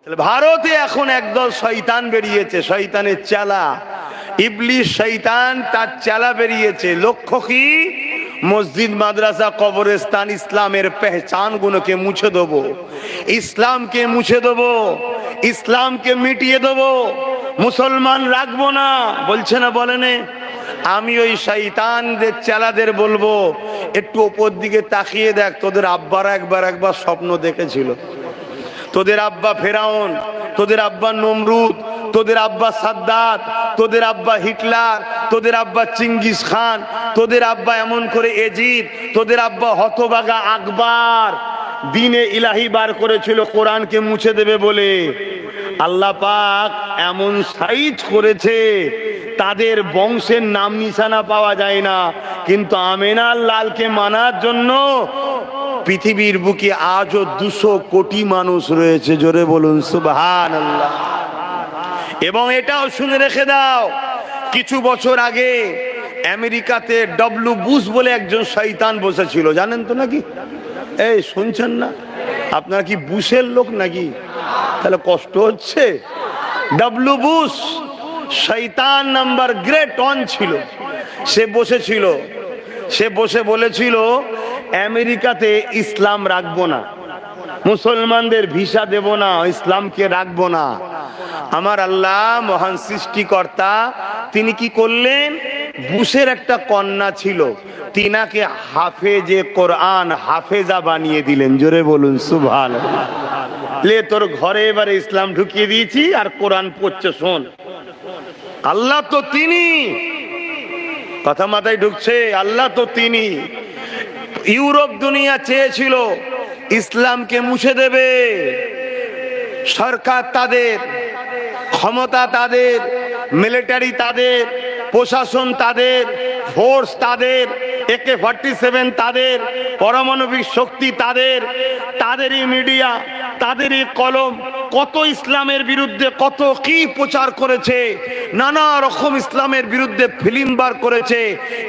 ভারতে এখন একদল শয়তান বেরিয়েছে, শয়তানের চেলা, ইবলিশ শয়তান, তার চেলা বেরিয়েছে। লক্ষ্য কি? মসজিদ, মাদ্রাসা, কবরস্থান, ইসলামের পেহচান গুলোকে মুছে দেবো, ইসলামকে মুছে দেবো, ইসলামকে মিটিয়ে দেবো, মুসলমান রাখবো না। বলছে না, বলেনে? আমি ওই শয়তানদের চেলাদের বলবো, একটু উপর দিকে তাকিয়ে দেখ, তোদের আব্বারা একবার স্বপ্ন দেখেছিল। তোদের আব্বা ফেরাউন, তোদের আব্বা নমরুদ, তোদের আব্বা সাদ্দাত, তোদের আব্বা হিটলার, তোদের আব্বা চিঙ্গিস খান, তোদের আব্বা এমন করে এজিদ, তোদের আব্বা হতবাগা আকবর দিনে ইলাহি বার করেছিল কোরআনকে মুছে দেবে বলে। আল্লাহ পাক এমন সাইজ করেছে, তাদের বংশের নাম নিশানা পাওয়া যায় না, কিন্তু আমেনার লালকে মানার জন্য পৃথিবীর বুকে আজও 200 কোটি মানুষ রয়েছে। জোরে বলুন সুবহানাল্লাহ। এবং এটাও শুনে রেখে দাও, কিছু বছর আগে আমেরিকাতে ডব্লিউ বুশ বলে একজন শয়তান বসেছিল, জানেন তো নাকি? এই শুনছেন না? আপনারা কি বুশের লোক নাকি? তাহলে কষ্ট হচ্ছে। ডব্লিউ বুশ শয়তান নাম্বার গ্রেট 1 ছিল। সে বসেছিল, সে বসে বলেছিল আমেরিকাতে ইসলাম রাখবো না, মুসলমানদের ভিসা দেব না, ইসলামকে রাখবো না। আমার আল্লাহ মহান সৃষ্টিকর্তা তিনি কি করলেন? বুশের একটা কন্যা ছিল, তিনাকে হাফেজে কোরআন, হাফেজা বানিয়ে দিলেন। জোরে বলুন সুবহানাল্লাহ। লে তোর ঘরে এবারে ইসলাম ঢুকিয়ে দিয়েছি, আর কোরআন পড়ছে, শোন। আল্লাহ তো তিনি, কথা মাথায় ঢুকছে? আল্লাহ তো তিনি। ইউরোপ দুনিয়া চেয়েছিল ইসলামকে মুছে দেবে, সরকার তাদের, ক্ষমতা তাদের, মিলিটারি তাদের, প্রশাসন তাদের, ফোর্স তাদের, AK-47 তাদের, পারমাণবিক শক্তি তাদের, তাদেরই মিডিয়া, তাদেরই কলম, কত ইসলামের বিরুদ্ধে কত কি প্রচার করেছে, নানা রকম ইসলামের বিরুদ্ধে ফিল্ম বার করেছে,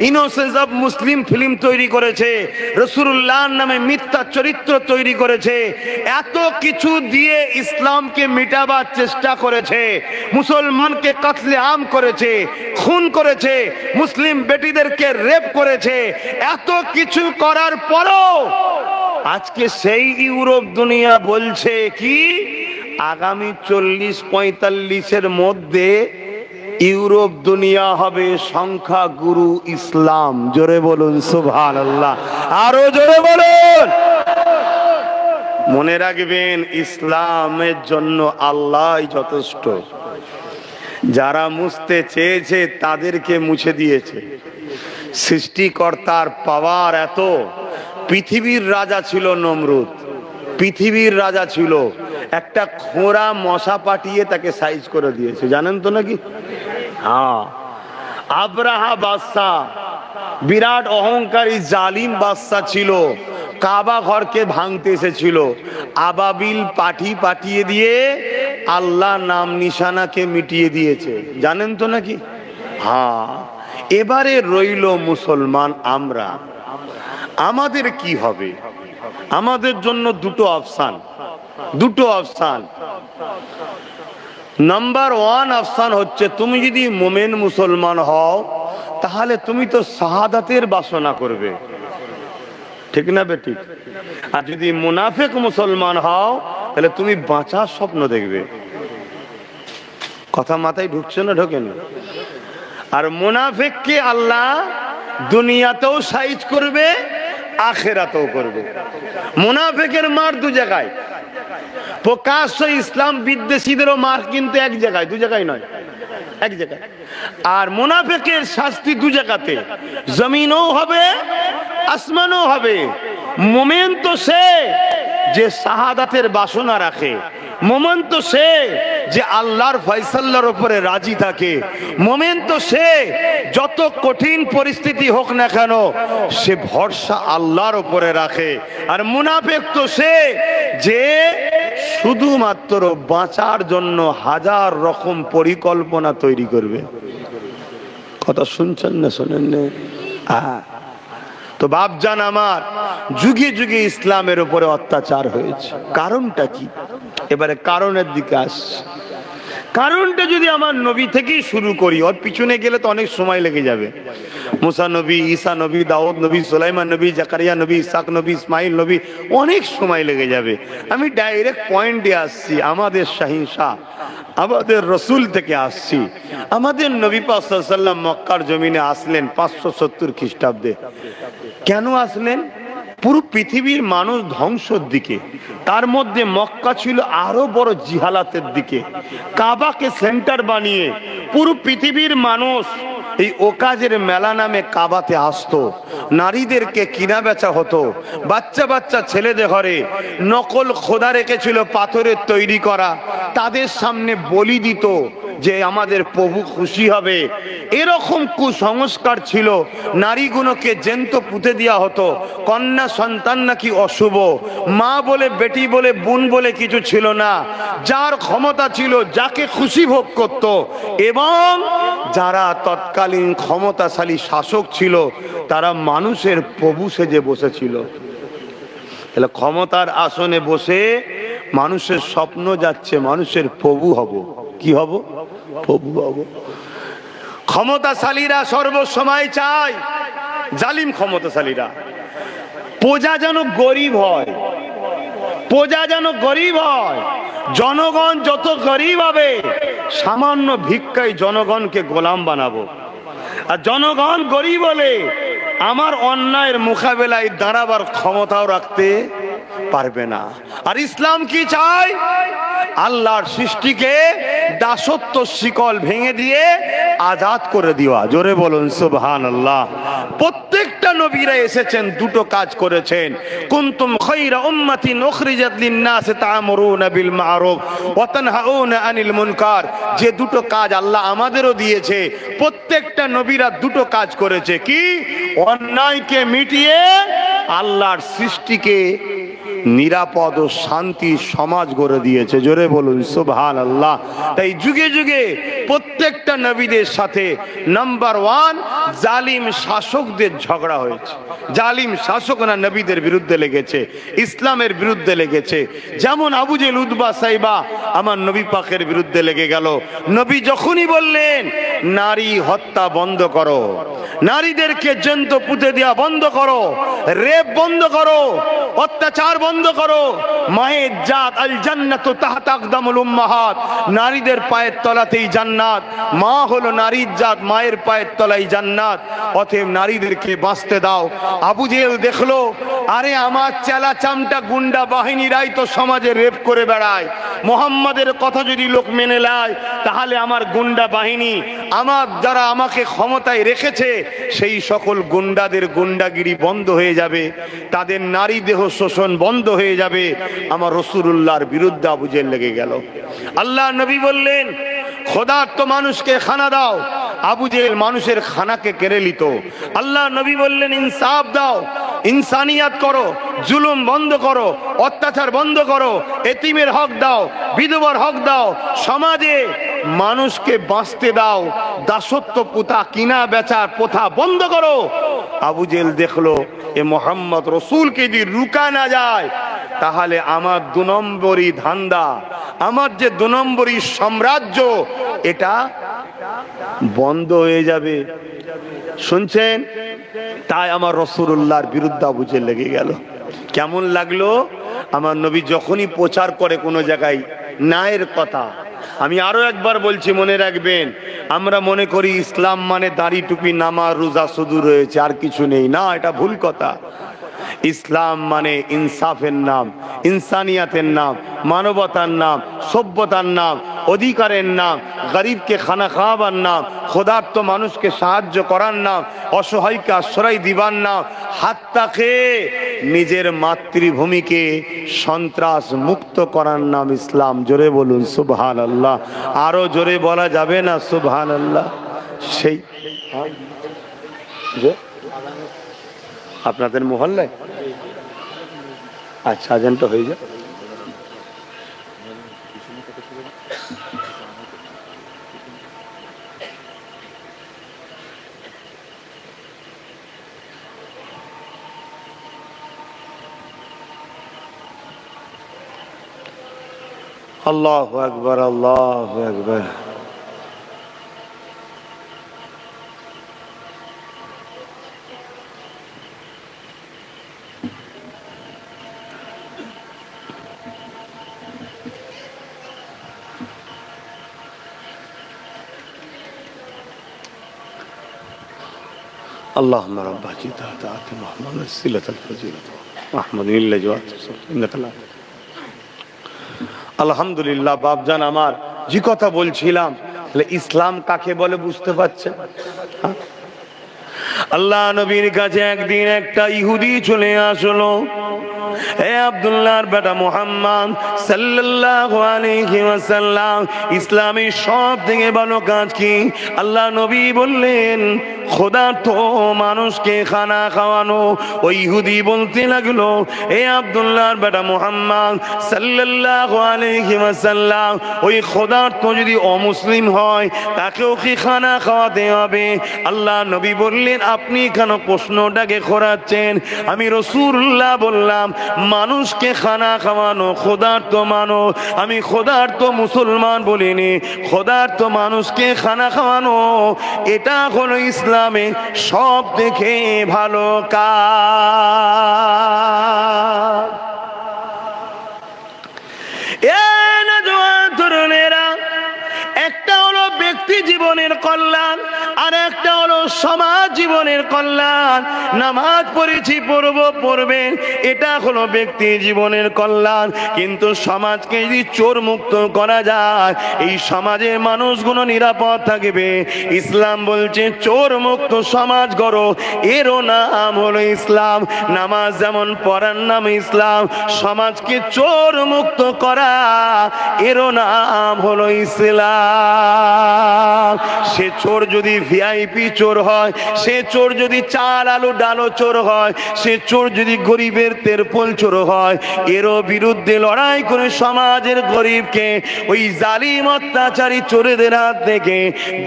ইনোসেন্স অফ মুসলিম ফিল্ম তৈরি করেছে, রাসূলুল্লাহর নামে মিথ্যা চরিত্র তৈরি করেছে, এত কিছু দিয়ে ইসলামকে মিটাবার চেষ্টা করেছে, মুসলমানকে কতলে আম করেছে, খুন করেছে, মুসলিম বেটিদেরকে রেপ করেছে। এত কিছু করার পরও আজকে সেই ইউরোপ দুনিয়া বলছে কি, আগামী 40-45-এর মধ্যে ইউরোপ দুনিয়া হবে সংখ্যা গুরু ইসলাম। জোরে বলুন সুবহানাল্লাহ, আরো জোরে বলুন। মনে রাখবেন, ইসলামের জন্য আল্লাহই যথেষ্ট। যারা মুছতে চেয়েছে তাদেরকে মুছে দিয়েছে। সৃষ্টিকর্তার পাওয়ার এত। পৃথিবীর রাজা ছিল নমরুদ, পৃথিবীর রাজা ছিল, একটা খোঁড়া মশা পাঠিয়ে তাকে সাইজ করে দিয়েছে, জানেন তো নাকি? হ্যাঁ। আব্রাহা বাদশা, বিরাট অহংকারী জালিম বাদশা ছিল, কাবা ঘরকে ভাঙতে এসেছিল, আবাবিল পাঠি পাঠিয়ে দিয়ে আল্লাহ নাম নিশানাকে মিটিয়ে দিয়েছে, জানেন তো নাকি? হ্যাঁ। এবারে রইল মুসলমান আমরা, আমাদের কি হবে? আমাদের জন্য দুটো অপশন, দুটো অপশন। নাম্বার 1 অপশন হচ্ছে, তুমি যদি মোমেন মুসলমান হও তাহলে তুমি তো শাহাদাতের বাসনা করবে, ঠিক না বেঠিক? আর যদি মুনাফিক মুসলমান হও তাহলে তুমি বাঁচার স্বপ্ন দেখবে। কথা মাথায় ঢুকছে না? ঢোকে না? আর মুনাফিককে আল্লাহ দুনিয়াতেও সাইজ করবে, আখিরাতেও করবে। মুনাফিকের মার 2 জায়গায়, প্রকাশ্য ইসলাম বিদ্বেষীদেরও মার কিন্তু 1 জায়গায়, 2 জায়গায় নয়, 1 জায়গায়। আর মুনাফিকের শাস্তি 2 জায়গাতে, জমিনও হবে, আসমানও হবে। মুমিন তো সে যে শাহাদাতের বাসনা রাখে, মুমিন তো সে যে আল্লাহর ফয়সালার উপরে রাজি থাকে, মুমিন তো সে যত কঠিন পরিস্থিতি হোক না কেন সে ভরসা আল্লাহর উপরে রাখে। আর মুনাফিক তো সে যে শুধুমাত্র বাঁচার জন্য হাজার রকম পরিকল্পনা তৈরি করবে। কথা শুনছেন না? শোনেন না? তো বাপজান আমার, যুগে যুগে ইসলামের উপরে অত্যাচার হয়েছে, কারণটা কি? এবারে কারণের দিকে আসছে। কারণটা যদি আমার নবী থেকেই শুরু করি, ওর পিছনে গেলে তো অনেক সময় লেগে যাবে। মুসা নবী, ঈসা নবী, দাউদ নবী, সুলাইমান নবী, জাকারিয়া নবী, ইসহাক নবী, ইসমাইল নবী, অনেক সময় লেগে যাবে। আমি ডাইরেক্ট পয়েন্টে আসছি। আমাদের শাহিনশাহ, আমাদের রসুল থেকে আসছি। আমাদের নবী পাক সাল্লাল্লাহু আলাইহি ওয়াসাল্লাম মক্কার জমিনে আসলেন 570 খ্রিস্টাব্দে। কেন আসলেন? পুরো পৃথিবীর মানুষ ধ্বংসের দিকে, তার মধ্যে মক্কা ছিল আরো বড় জিহালাতের দিকে। কাবাকে সেন্টার বানিয়ে পুরো পৃথিবীর মানুষ এই ওকাজের মেলা নামে কাবাতে আসতো। নারীদেরকে কিনা বেচা হতো, বাচ্চা বাচ্চা ছেলেদের ঘরে নকল খোদা রেখেছিল পাথরের তৈরি করা, তাদের সামনে বলি দিত যে আমাদের প্রভু খুশি হবে। এরকম কুসংস্কার ছিল। নারীগুলোকে জ্যান্ত পুঁতে দেওয়া হতো। কন্যা সন্তান নাকি অশুভ, মা বলে বেটি বলে বোন বলে কিছু ছিল না। যার ক্ষমতা ছিল যাকে খুশি ভোগ করত। এবং যারা তৎকালীন ক্ষমতাশালী শাসক ছিল তারা মানুষের প্রভু সেজে বসেছিল। তাহলে ক্ষমতার আসনে বসে মানুষের স্বপ্ন যাচ্ছে মানুষের প্রভু হব। কি হব? প্রভু হব। ক্ষমতাশালীরা সর্বসময় চায়, জালিম ক্ষমতাশালীরা, প্রজা যেন গরিব হয়, প্রজা যেন গরিব হয়। জনগণ যত গরিব হবে, সামান্য ভিক্ষায় জনগণকে গোলাম বানাবো। আর জনগণ গরিব হলে আমার অন্যায়ের মোকাবেলায় দাঁড়াবার ক্ষমতাও রাখতে পারবে না। আর ইসলাম কি চায়? আল্লাহর সৃষ্টিকে দাসত্ব শিকল ভেঙে দিয়ে আজাদ করে দেওয়া। জোরে বলুন সুবহানাল্লাহ। প্রত্যেকটা নবীরা এসেছেন, দুটো কাজ করেছেন। কুনতুম খায়রা উম্মাতিন উখরিজাত লিন-নাস তা'মুরুনা বিল মা'রুফ ওয়া তানহাউনা আনিল মুনকার। যে দুটো কাজ আল্লাহ আমাদেরও দিয়েছে, প্রত্যেকটা নবীরা দুটো কাজ করেছে। কি? অন্যায়কে মিটিয়ে আল্লাহর সৃষ্টিকে নিরাপদ ও শান্তি সমাজ গড়ে দিয়েছে। জোরে বলুন সুবহানাল্লাহ। তাই যুগে যুগে প্রত্যেকটা নবীদের সাথে নাম্বার 1 জালিম শাসকদের ঝগড়া হয়েছে। জালিম শাসকরা নবীদের বিরুদ্ধে লেগেছে, ইসলামের বিরুদ্ধে লেগেছে। যেমন আবু জেহেল, উতবা, সাইবা আমার নবী পাকের বিরুদ্ধে লেগে গেল। নবী যখনই বললেন নারী হত্যা বন্ধ করো, নারীদেরকে জ্যান্ত পুঁতে দেওয়া বন্ধ করো, রেপ বন্ধ করো, অত্যাচার বন্ধ করো, মায়ের জাত আল জান্নাতু তাহতা আকদামুল উম্মাহাত, নারীদের পায়ের তলাতেই জান্নাত। মা হলো নারীর জাত, মায়ের পায়ের তলায় জান্নাত। অতএব নারীদেরকে বাঁচতে দাও। আবু জেহেল দেখলো, আরে আমার চেলা চামটা গুন্ডা বাহিনীরাই তো সমাজে রেপ করে বেড়ায়। মোহাম্মদের কথা যদি লোক মেনে নেয়, তাহলে আমার গুন্ডা বাহিনী, আমার যারা আমাকে ক্ষমতায় রেখেছে, সেই সকল গুন্ডাদের গুন্ডাগিরি বন্ধ হয়ে যাবে, তাদের নারী দেহ শোষণ বন্ধ হয়ে যাবে। আমার রাসূলুল্লাহর বিরুদ্ধে আবু জেহেল লেগে গেল। আল্লাহ নবী বললেন খোদার তো মানুষকে খানা দাও। আবু জেহেল মানুষের খানাকে কেড়ে নিত। আল্লাহ নবী বললেন ইনসাফ দাও, ইনসানিয়াত করো, জুলুম বন্ধ করো, অত্যাচার বন্ধ করো, এতিমের হক দাও, বিধবার হক দাও, সমাজে মানুষকে বাঁচতে দাও, দাসত্ব প্রথা, কিনা বেচার প্রথা বন্ধ করো। আবু জেহেল দেখলো এ মোহাম্মদ রসুলকে যদি রুকা না যায়, তাহলে আমার 2 নম্বরই ধান্দা, আমার যে 2 নম্বরই সাম্রাজ্য, এটা বন্ধ হয়ে যাবে। শুনছেন? তাই আমার রাসূলুল্লাহর বিরুদ্ধে আবু জেহেল লেগে গেল। কেমন লাগলো? আমার নবী যখনই প্রচার করে কোনো জায়গায় ন্যায়ের কথা, আমি আরো একবার বলছি, মনে রাখবেন, আমরা মনে করি ইসলাম মানে দাড়ি টুপি নামাজ রোজা শুধু রয়েছে, আর কিছু নেই। না, এটা ভুল কথা। ইসলাম মানে ইনসাফের নাম, ইনসানিয়াতের নাম, মানবতার নাম, সভ্যতার নাম, অধিকারের নাম, গরিবকে খানা খাওয়াবার নাম, ক্ষুধার্ত মানুষকে সাহায্য করার নাম, অসহায়কে আশ্রয় দিবার নাম, হাত্তা খেয়ে নিজের মাতৃভূমিকে সন্ত্রাস মুক্ত করার নাম ইসলাম। জোরে বলুন সুবহানাল্লাহ। আরো জোরে বলা যাবে না সুবহানাল্লাহ? সেই আপনাদের মহল্লায় আচ্ছা আজানটা হয়ে যায়। আল্লাহু আকবার, আল্লাহু আকবার। اللهم رب جئت آت محمد الصلة الفضيلة محمد اللجوات إنك لا আলহামদুলিল্লাহ। বাপজান আমার যে কথা বলছিলাম, ইসলাম কাকে বলে বুঝতে পারছেন? আল্লাহ নবীর কাছে একদিন একটা ইহুদি চলে আসলো। হে আব্দুল্লাহর বেটা মুহাম্মদ সাল্লাল্লাহু আলাইহি ওয়াসাল্লাম, ইসলামের সব থেকে ভালো কাজ কি? আল্লাহ নবী বললেন ক্ষুধার্ত মানুষকে খানা খাওয়ানো। ওই ইহুদি বলতে লাগলো, হে আব্দুল্লাহর বেটা মুহাম্মদ সাল্লাল্লাহু আলাইহি ওয়াসাল্লাম, ওই ক্ষুধার্ত যদি অমুসলিম হয় তাকেও কি খানা খাওয়াতে হবে? আল্লাহ নবী বললেন, আপনি কেন প্রশ্নটাকে ঘোরাচ্ছেন? আমি রাসূলুল্লাহ বললাম, মানুষকে খানা খাওয়ানো ক্ষুধার্ত মানুষ, আমি ক্ষুধার্ত মুসলমান বলিনি, ক্ষুধার্ত মানুষকে খানা খাওয়ানো এটা হলো ইসলামে সব থেকে ভালো কাজ। তরুণেরা, একটা হলো ব্যক্তি জীবনের কল্যাণ, আর একটা হলো সমাজ জীবনের কল্যাণ। নামাজ পড়েছি, পড়বেন, এটা হলো ব্যক্তি জীবনের কল্যাণ। কিন্তু সমাজকে যদি চোর মুক্ত করা যায়, এই সমাজের মানুষগুলো নিরাপদ থাকবে। ইসলাম বলছে চোর মুক্ত সমাজ গড়ো, এরও নাম হলো ইসলাম। নামাজ যেমন পড়ার নাম ইসলাম, সমাজকে চোর মুক্ত করা এরও নাম হলো ইসলাম। সে চোর যদি ভিআইপি চোর হয়, সে চোর যদি চাল আলু ডালো চোর হয়, সে চোর যদি গরিবের তেরপল চোর হয়, এরও বিরুদ্ধে লড়াই করে সমাজের গরিবকে ওই জালিম অত্যাচারী চোরেদের হাত থেকে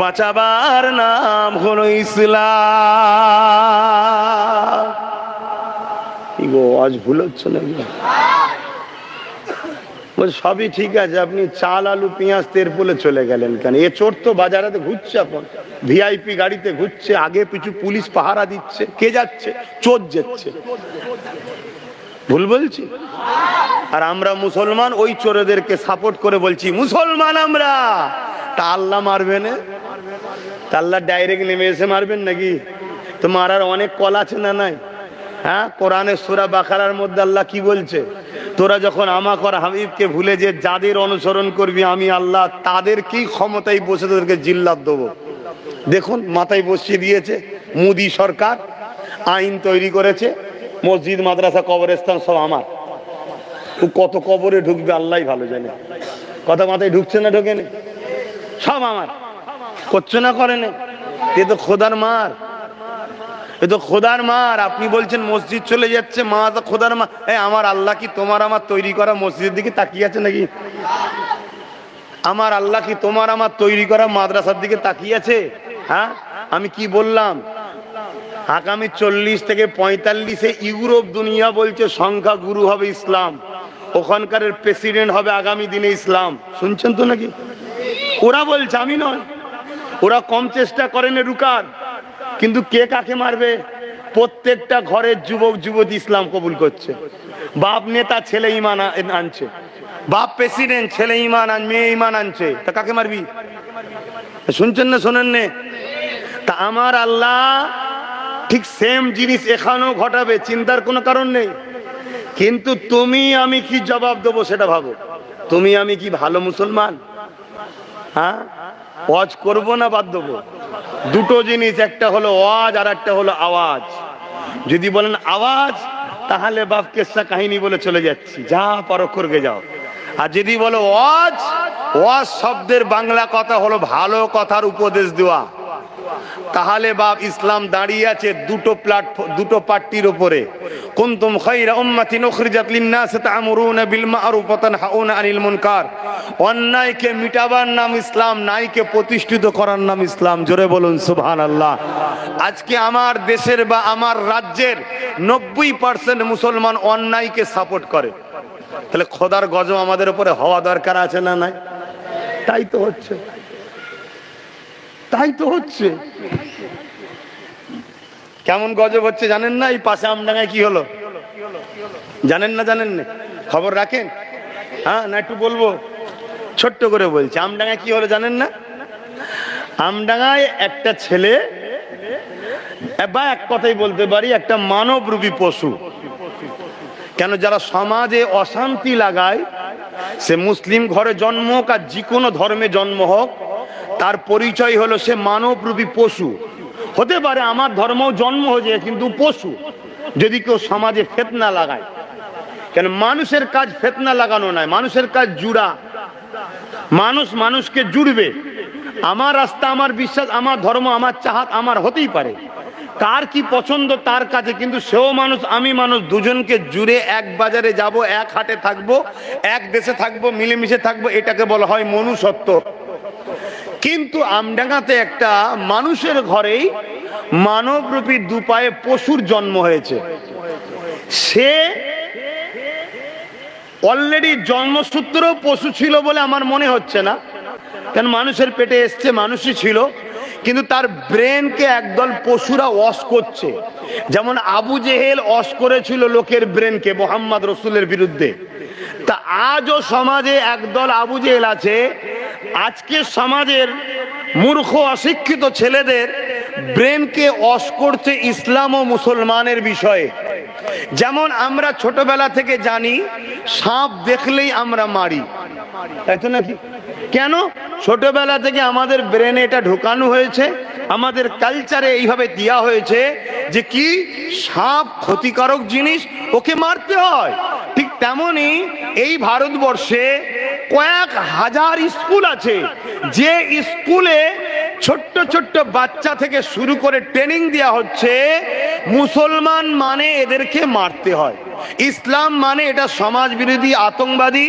বাঁচাবার নাম হলো ইসলাম। আজ ভুল হচ্ছে না? সবই ঠিক আছে, আপনি চাল আলু পেঁয়াজ তেরপলে চলে গেলেন কেন? এ চোর তো বাজারে ঘুরছে, এখন ভিআইপি গাড়িতে ঘুরছে, আগে পিছু পুলিশ পাহারা দিচ্ছে, কে যাচ্ছে? চোর যাচ্ছে। ভুল বলছি? আর আমরা মুসলমান ওই চোরেদেরকে সাপোর্ট করে বলছি মুসলমান আমরা। তা আল্লাহ মারবে না? তা আল্লাহ ডাইরেক্ট নেমে এসে মারবেন নাকি? তো মারার অনেক কল আছে না নাই? হ্যাঁ, কোরআনের সূরা বাকারার মধ্যে আল্লাহ কি বলছে? তোরা যখন আমাকে আর হাবিবকে ভুলে যে যাদের অনুসরণ করবি আমি আল্লাহ তাদেরকেই ক্ষমতায় বসে তোদেরকে জিল্লাত দেবো। দেখুন, মাথায় বসিয়ে দিয়েছে মোদী সরকার, আইন তৈরি করেছে, মসজিদ মাদ্রাসা কবরস্থান সব আমার। কত কবরে ঢুকবে আল্লাহ ভালো জানে। কথা মাথায় ঢুকছে না ঢোকে না? সব আমার। করছে না করে না? এ তো খোদার মার, এ তো খোদার মার। আপনি বলছেন মসজিদ চলে যাচ্ছে, মা তো খোদার মা। আমার আল্লাহ কি তোমার আমার তৈরি করা মসজিদের দিকে তাকিয়ে আছে নাকি? আমার আল্লাহ কি তোমার আমার তৈরি করা মাদ্রাসার দিকে তাকিয়ে আছে? হ্যাঁ, আমি কি বললাম? আগামী 40 থেকে 45-এ ইউরোপ দুনিয়া বলছে সংখ্যা গুরু হবে ইসলাম, ওখানকার প্রেসিডেন্ট হবে আগামী দিনে ইসলাম। শুনছেন তো নাকি? ওরা বলছে, আমি নয়। ওরা কম চেষ্টা করেন রুকার, কিন্তু কে কাকে মারবে? প্রত্যেকটা ঘরের যুবক যুবতী ইসলাম কবুল করছে। বাপ নেতা, ছেলে ইমান আনছে। বাপ প্রেসিডেন্ট, ছেলে ইমান মেয়ে ইমান আনছে। তা কাকে মারবি? শুনছেন না শোনেন না? তা আমার আল্লাহ ঠিক সেম জিনিস এখানেও ঘটাবে, চিন্তার কোনো কারণ নেই। কিন্তু তুমি আমি কি জবাব দেবো সেটা ভাবো। তুমি আমি কি ভালো মুসলমান? হ্যাঁ, ওয়াজ করবো না বাদ দেবো? দুটো জিনিস, একটা হলো ওয়াজ আর একটা হলো আওয়াজ। যদি বলেন আওয়াজ, তাহলে বাপ কেসা কাহিনী বলে চলে যাচ্ছি, যা পারো করবে যাও। আর যদি বলো ওয়াজ, ওয়াজ শব্দের বাংলা কথা হলো ভালো কথার উপদেশ দেওয়া। তাহলে বাপ ইসলাম দাঁড়িয়ে আছে দুটো প্ল্যাটফর্ম, দুটো পার্টির উপরে। কুনতুম খায়রা উম্মাতিন উখরিজাত লিন-নাস তা'মুরুনা বিল মা'রুফ ওয়া তানহাউনা আনিল মুনকার। অন্যায়কে মিটাবার নাম ইসলাম, ন্যায়কে প্রতিষ্ঠিত করার নাম ইসলাম। জোরে বলুন সুবহানাল্লাহ। আজকে আমার দেশের বা আমার রাজ্যের 90% মুসলমান অন্যায়কে সাপোর্ট করে। তাহলে খোদার গজব আমাদের উপরে হওয়া দরকার আছে না নাই? তাই তো হচ্ছে, তাই তো হচ্ছে। কেমন গজব হচ্ছে জানেন না? এই পাশে আমডাঙ্গায় কি হলো জানেন না? জানেন না? খবর রাখেন? হ্যাঁ না একটু বলবো, ছোট্ট করে বলছি। আমডাঙ্গায় কি হলো জানেন না? আমডাঙ্গায় একটা ছেলে, বা এক কথাই বলতে পারি একটা মানবরূপী পশু। কেন? যারা সমাজে অশান্তি লাগায়, সে মুসলিম ঘরে জন্ম হোক আর যে কোনো ধর্মে জন্ম হোক, তার পরিচয় হলো সে মানবরূপী পশু। হতে পারে আমার ধর্মও জন্ম হয়েছে, কিন্তু পশু। যদি কেউ সমাজে ফিতনা লাগায়, কেন? মানুষের কাজ ফিতনা লাগানো নয়, মানুষের কাজ জুড়া। মানুষ মানুষকে জুড়বে। আমার রাস্তা, আমার বিশ্বাস, আমার ধর্ম, আমার চাহাত আমার হতেই পারে, কার কি পছন্দ তার কাছে, কিন্তু সেও মানুষ আমি মানুষ, দুজনকে জুড়ে এক বাজারে যাব, এক হাটে থাকবো, এক দেশে থাকবো, মিলেমিশে থাকবো, এটাকে বলা হয় মনুষ্যত্ব। কিন্তু আমডাঙ্গাতে একটা মানুষের ঘরেই মানবরূপী দুপায়ে পশুর জন্ম হয়েছে। সে অলরেডি জন্মসূত্রেও পশু ছিল বলে আমার মনে হচ্ছে না, কারণ মানুষের পেটে এসছে, মানুষই ছিল, কিন্তু তার ব্রেনকে একদল পশুরা ওয়াশ করছে। যেমন আবু জেহেল ওয়াশ করেছিল লোকের ব্রেনকে মুহাম্মদ রসুলের বিরুদ্ধে, তা আজও সমাজে একদল আবু জেহেল আছে। আজকে সমাজের মূর্খ অশিক্ষিত ছেলেদের ব্রেনকে ওয়াশ করছে ইসলাম ও মুসলমানের বিষয়ে। যেমন আমরা ছোটবেলা থেকে জানি সাপ দেখলেই আমরা মারি, তাই তো নাকি? কেন? ছোটবেলা থেকে আমাদের ব্রেনে এটা ঢোকানো হয়েছে, আমাদের কালচারে এইভাবে দেওয়া হয়েছে যে কি সাপ ক্ষতিকারক জিনিস, ওকে মারতে হয়। ঠিক তেমনি এই ভারতবর্ষে কয়েক হাজার স্কুল আছে, যে স্কুলে ছোট্ট ছোট্ট বাচ্চা থেকে শুরু করে ট্রেনিং দেওয়া হচ্ছে মুসলমান মানে এদেরকে মারতে হয়, ইসলাম মানে এটা সমাজ বিরোধী আতঙ্কবাদী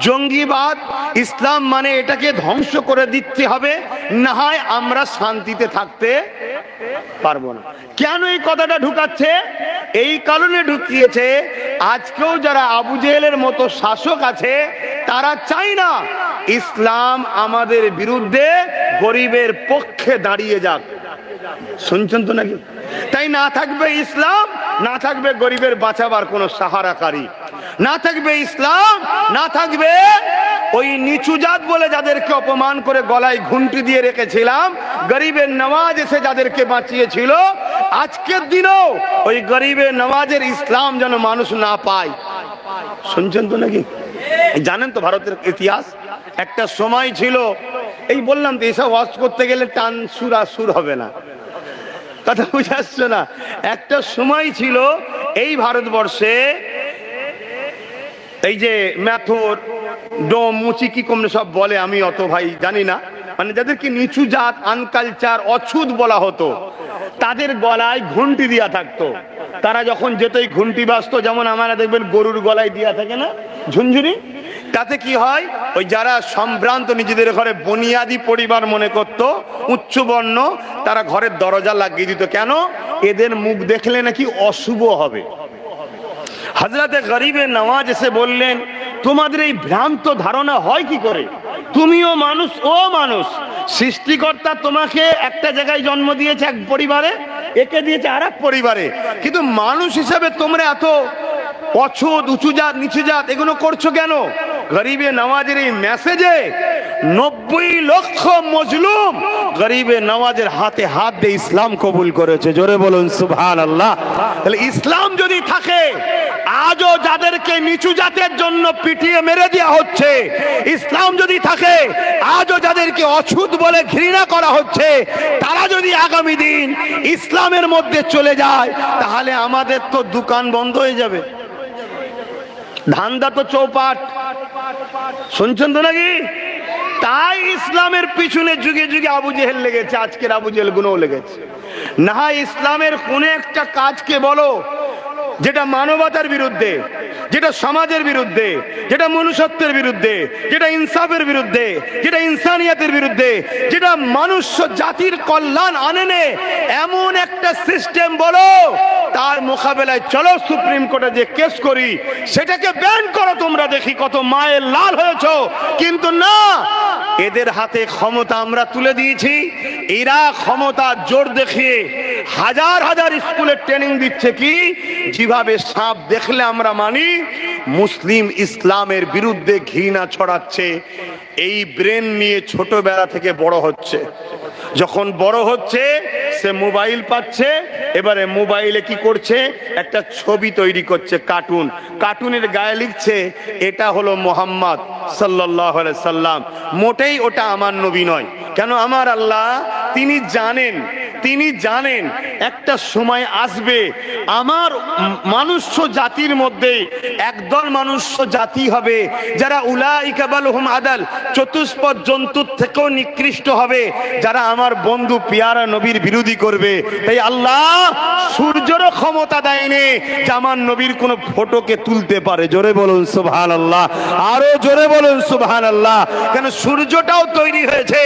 জঙ্গিবাদ, ইসলাম মানে এটাকে ধ্বংস করে দিতে হবে, না হয় আমরা শান্তিতে থাকতে পারবো না। কেন এই কথাটা ঢুকাচ্ছে? এই কারণে ঢুকিয়েছে, আজকেও যারা আবু জেহেলের মতো শাসক আছে তারা চায় না ইসলাম আমাদের বিরুদ্ধে গরিবের পক্ষে দাঁড়িয়ে যাক। শুনছেন তো নাকি? তাই না থাকবে ইসলাম, না থাকবে গরিবের বাঁচাবার কোন সাহারাকারী, না থাকবে ইসলাম, না থাকবে ওই নিচু জাত বলে যাদেরকে অপমান করে গলায় ঘুন্টি দিয়ে রেখেছিলাম, গরিবের নওয়াজ এসে যাদেরকে বাঁচিয়েছিল, আজকের দিনেও ওই গরিবের নওয়াজের ইসলাম যেন মানুষ না পায়। শুনছেন তো নাকি? জানেন তো ভারতের ইতিহাস, একটা সময় ছিল, এই বললাম তো এসব ওয়াজ করতে গেলে টান সুর আর সুর হবে না, কথা বুঝে আসছে না? একটা সময় ছিল এই ভারতবর্ষে এই যে ম্যাথর ডোম মুচি কি কমনে সব বলে, আমি অত ভাই জানি না, মানে যাদেরকে নিচু জাত আনকালচার অছুত বলা হতো, তাদের গলায় ঘুন্টি দিয়া থাকতো। তারা যখন যেতই ঘুন্টি বাজতো, যেমন আমরা দেখবেন গরুর গলায় দিয়া থাকে না ঝুনঝুনি, তাতে কি হয়, ওই যারা সম্ভ্রান্ত নিজেদের ঘরে বুনিয়াদি পরিবার মনে করত উচ্চ বর্ণ, তারা ঘরের দরজা লাগিয়ে দিত। কেন? এদের মুখ দেখলে নাকি অশুভ হবে। হযরতে গরিবে নওয়াজ এসে বললেন, তোমাদের এই ভ্রান্ত ধারণা হয় কি করে? তুমিও মানুষ, ও মানুষ, সৃষ্টিকর্তা তোমাকে একটা জায়গায় জন্ম দিয়েছে এক পরিবারে, একে দিয়েছে আর এক পরিবারে, কিন্তু মানুষ হিসাবে তোমরা এত অছুত উঁচু জাত নিচু জাত এগুলো করছো কেন? গরিবে নওয়াজের এই মেসেজে 90 লক্ষ মজলুম গরিবে নওয়াজের হাতে হাত দিয়ে ইসলাম কবুল করেছে। জোরে বলুন সুবহানাল্লাহ। তাহলে ইসলাম যদি থাকে, আজও যাদেরকে নিচু জাতের জন্য পিটিয়ে মেরে দেওয়া হচ্ছে, ইসলাম যদি থাকে, আজও যাদেরকে অছুত বলে ঘৃণা করা হচ্ছে, তারা যদি আগামী দিন ইসলামের মধ্যে চলে যায়, তাহলে আমাদের তো দোকান বন্ধ হয়ে যাবে, ধান্দা তো চৌপাট। শুনছেন তো নাকি? তাই ইসলামের পিছনে যুগে যুগে আবু জেহেল লেগেছে, আজকের আবু জেহেল গুলোও লেগেছে। না ইসলামের কোন একটা কাজকে বলো, যেটা মানবতার বিরুদ্ধে, যেটা সমাজের বিরুদ্ধে, যেটা মনুষ্যত্বের বিরুদ্ধে, যেটা ইনসাফের বিরুদ্ধে, যেটা ইনসানিয়াতের বিরুদ্ধে, যেটা মানুষ জাতির কল্যাণ আনেনে এমন একটা সিস্টেম বলো, তার মোকাবেলায় চলো সুপ্রিম কোর্টে যে কেস করি, সেটাকে ব্যান করো। তোমরা দেখি কত মায়ের লাল হয়েছ, কিন্তু না, এদের হাতে ক্ষমতা আমরা তুলে দিয়েছি। এরা ক্ষমতা জোর দেখিয়ে হাজার হাজার স্কুলে ট্রেনিং দিচ্ছে কি, যেভাবে সাপ দেখলে আমরা মানি, মুসলিম ইসলামের বিরুদ্ধে ঘৃণা ছড়াচ্ছে। এই ব্রেন নিয়ে ছোটবেলা থেকে বড় হচ্ছে। যখন বড় হচ্ছে সে মোবাইল পাচ্ছে, এবারে মোবাইলে কি করছে, একটা ছবি তৈরি করছে, কার্টুন। কার্টুনের গায়ে লিখছে এটা হলো মোহাম্মদ সাল্লাল্লাহু আলাইহি সাল্লাম। মোটেই ওটা আমার নবী নয়। কেন? আমার আল্লাহ তিনি জানেন একটা সময় আসবে আমার মনুষ্য জাতির মধ্যে একদল মনুষ্য জাতি হবে যারা উলাইকা বালহুম আদাল, চতুষ্পদ জন্তুর থেকেও নিকৃষ্ট হবে, যারা আমার বন্ধু পিয়ারা নবীর বিরোধী করবে। তাই আল্লাহ সূর্যেরও ক্ষমতা দেয়নি যে আমার নবীর কোন ফটোকে তুলতে পারে। জোরে বলুন সুবহানাল্লাহ, আরো জোরে বলুন সুবহানাল্লাহ। কেন? সূর্যটাও তৈরি হয়েছে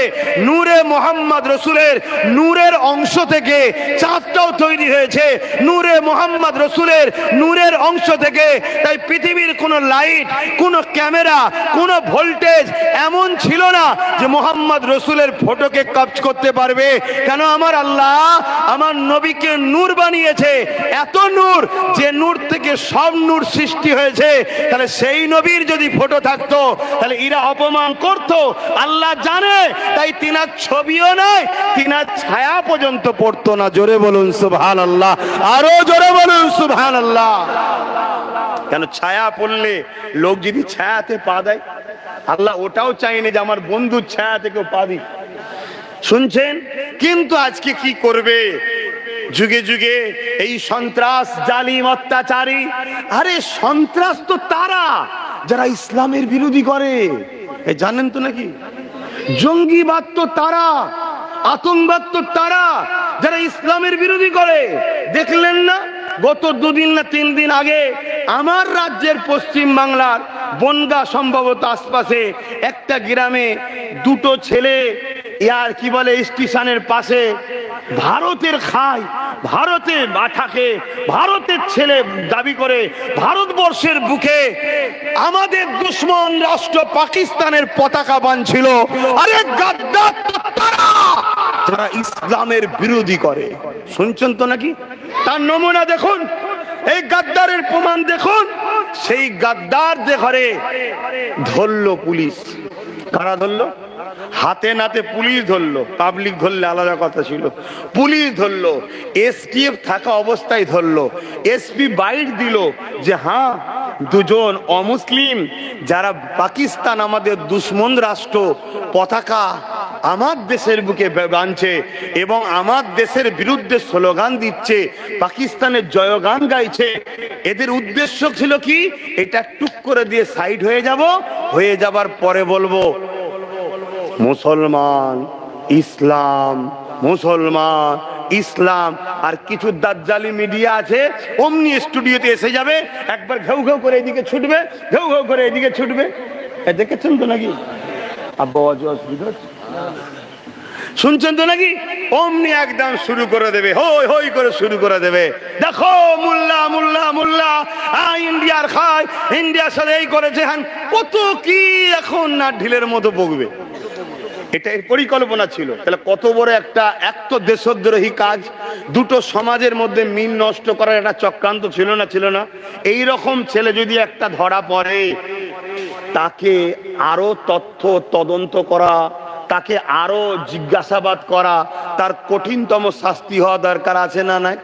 নূরে মোহাম্মদ রসুলের নূরের অংশ থেকে, চাঁদটাও তৈরি হয়েছে নূরে মোহাম্মদ রসুলের নূরের অংশ থেকে। তাই পৃথিবীর কোন লাইট, কোন ক্যামেরা, কোন ভোল্টেজ এমন ছিল না যে মোহাম্মদ রসুলের ফটোকে ক্যাপচার করতে পারবে। কেন? আমার আল্লাহ আমার নবীকে নূর বানিয়েছে, এত নূর যে নূর থেকে সব নূর সৃষ্টি হয়েছে। তাহলে সেই নবীর যদি ফটো থাকতো তাহলে এরা অপমান করত, আল্লাহ জানে। তাই তিনার ছবিও নয়, তিনার ছায়া পর্যন্ত পড়তো না। জোরে বলুন সুবহানাল্লাহ, আরো জোরে বলুন সুবহানাল্লাহ। কেন? ছায়া পড়লে লোক যদি ছায়াতে পা দেয়, আল্লাহ ওটাও চাইনি যে আমার বন্ধুর ছায়া থেকেও পা দিই। শুনছেন? কিন্তু আজকে কি করবে? যুগে যুগে এই সন্ত্রাস, জালিম, অত্যাচারী। আরে সন্ত্রাস তো তারা যারা ইসলামের বিরোধী করে, জানেন তো নাকি? জঙ্গিবাদ তো তারা, আতঙ্কবাদ তো তারা যারা ইসলামের বিরোধী করে। দেখলেন না গত 2 দিন না 3 দিন আগে আমার রাজ্যের পশ্চিম বাংলার বনগা সম্ভবত আশপাশে একটা গ্রামে 2টো ছেলে ইয়ার কি বলে স্টেশনের পাশে ভারতের খায়, ভারতের মাথাকে ভারতের ছেলে দাবি করে ভারতবর্ষের বুকে আমাদের দুশ্মন রাষ্ট্র পাকিস্তানের পতাকা বাঁধছিল। আরে গাদ্দার তারা যারা ইসলামের বিরোধী করে। শুনছেন তো নাকি? তার নমুনা দেখুন, এই গাদ্দারের প্রমাণ দেখুন। সেই গাদ্দারদের ঘরে ধরলো পুলিশ। কারা ধরলো? হাতে নাতে পুলিশ ধরলো। পাবলিক ধরলে আলাদা কথা ছিল, পুলিশ ধরলো। এসটিএফ থাকা অবস্থায় ধরলো। এসপি বাইট দিল যে হ্যাঁ, 2জন অমুসলিম যারা পাকিস্তান আমাদের দুশ্মন রাষ্ট্র পতাকা আমার দেশের বুকে বাঁধছে এবং আমার দেশের বিরুদ্ধে স্লোগান দিচ্ছে, পাকিস্তানের জয়গান গাইছে। এদের উদ্দেশ্য ছিল কি? এটা টুক করে দিয়ে সাইড হয়ে যাব, হয়ে যাবার পরে বলবো মুসলমান ইসলাম, মুসলমান ইসলাম। আর কিছু দাজ্জালি মিডিয়া আছে, অমনি স্টুডিওতে এসে যাবে, একবার ঘেউ ঘেউ করে এদিকে ছুটবে, ঘেউ ঘেউ করে এদিকে ছুটবে। দেখেছেন তো নাকি? আব্বা অসুবিধা হচ্ছে? শুনছেন তো নাকি? অমনি একদম শুরু করে দেবে, হই হই করে শুরু করে দেবে। দেখো মোল্লা মোল্লা মোল্লা, ইন্ডিয়ার খায়, ইন্ডিয়ার সাথে এই করেছে, হ্যাঁ কত কি এখন না ঢিলের মতো বকবে। এটাই পরিকল্পনা ছিল। তাহলে কত বড় একটা এক তো দেশদ্রোহী কাজ, 2টো সমাজের মধ্যে মিল নষ্ট করার একটা চক্রান্ত ছিল না? ছিল না? এই রকম ছেলে যদি একটা ধরা পড়ে, তাকে আরো তথ্য তদন্ত করা, তাকে আরো জিজ্ঞাসাবাদ করা, তার কঠিনতম শাস্তি হওয়া দরকার আছে না নাই?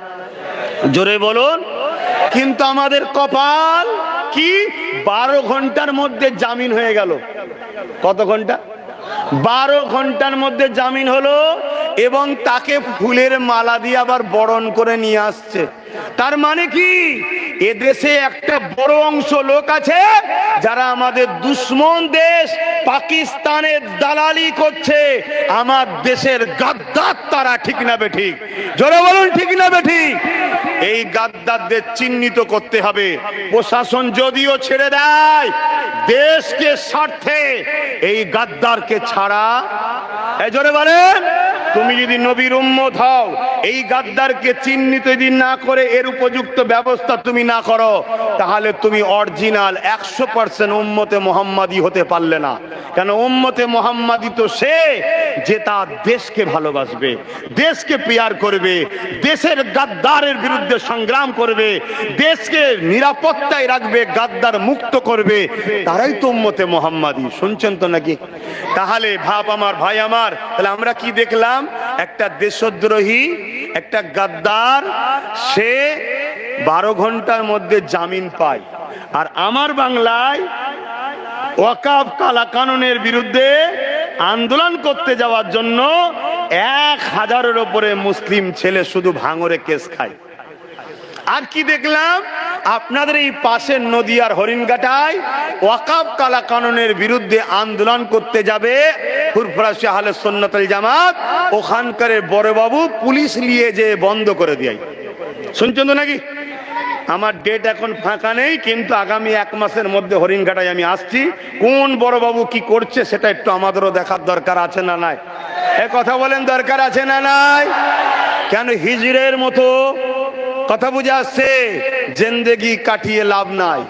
জোরে বলুন। কিন্তু আমাদের কপাল কি, 12 ঘন্টার মধ্যে জামিন হয়ে গেল। কত ঘন্টা? 12 ঘন্টার মধ্যে জামিন হলো এবং তাকে ফুলের মালা দিয়ে আবার বরণ করে নিয়ে আসছে। তার মানে কি? এদেশে একটা বড় অংশ লোক আছে যারা আমাদের দুশ্মন দেশ পাকিস্তানের দালালি করছে, আমার দেশের গাদ্দার তারা, ঠিক না বেঠিক? জোরে বলুন ঠিক না বেঠিক? এই গাদ্দারদের চিহ্নিত করতে হবে। প্রশাসন যদিও ছেড়ে দেয়, দেশকে স্বার্থে এই গাদ্দারকে ছাড়া, এই জোরে বলেন, তুমি যদি নবীর উম্মত হও, এই গাদ্দারকে চিহ্নিত যদি না করে এর উপযুক্ত ব্যবস্থা তুমি না করো, তাহলে তুমি অরিজিনাল 100% উম্মতে মুহাম্মাদি হতে পারলে না। কেন? উম্মতে মুহাম্মাদি তো সে যে তার দেশকে ভালোবাসবে, দেশকে পিয়ার করবে, দেশের গাদ্দারের বিরুদ্ধে সংগ্রাম করবে, দেশকে নিরাপত্তায় রাখবে, গাদ্দার মুক্ত করবে, তারাই তো উম্মতে মুহাম্মাদি। শুনছেন তো নাকি? তাহলে ভাব আমার, ভাই আমার, তাহলে আমরা কি দেখলাম? একটা দেশদ্রোহী, একটা গাদ্দার, সে 12 ঘন্টার মধ্যে জামিন পায়। আর আমার বাংলায় ওয়াকফ কালা কানুনের বিরুদ্ধে আন্দোলন করতে যাওয়ার জন্য 1000-এর উপরে মুসলিম ছেলে শুধু ভাঙরে কেস খায়। আর কি দেখলাম? আপনাদের এই পাশের নদিয়ার হরিণঘাটায় ওয়াকফ কালা কানুনের বিরুদ্ধে আন্দোলন করতে যাবে ফুরফুরাশি আহলে সুন্নাত ওয়াল জামাত, ওখানকার বড় বাবু পুলিশ নিয়ে যে বন্ধ করে দেয়। শুনছেন তো নাকি? আমার ডেট এখন ফাঁকা নেই, কিন্তু আগামী 1 মাসের মধ্যে হরিণঘাটায় আমি আসছি। কোন বড় বাবু কি করছে সেটা একটু আমাদেরও দেখার দরকার আছে না নাই? এ কথা বলেন, দরকার আছে না নাই? কেন? হিজড়ের মতো কথা বুঝে আসছে, জিন্দেগি কাটিয়ে লাভ নাই।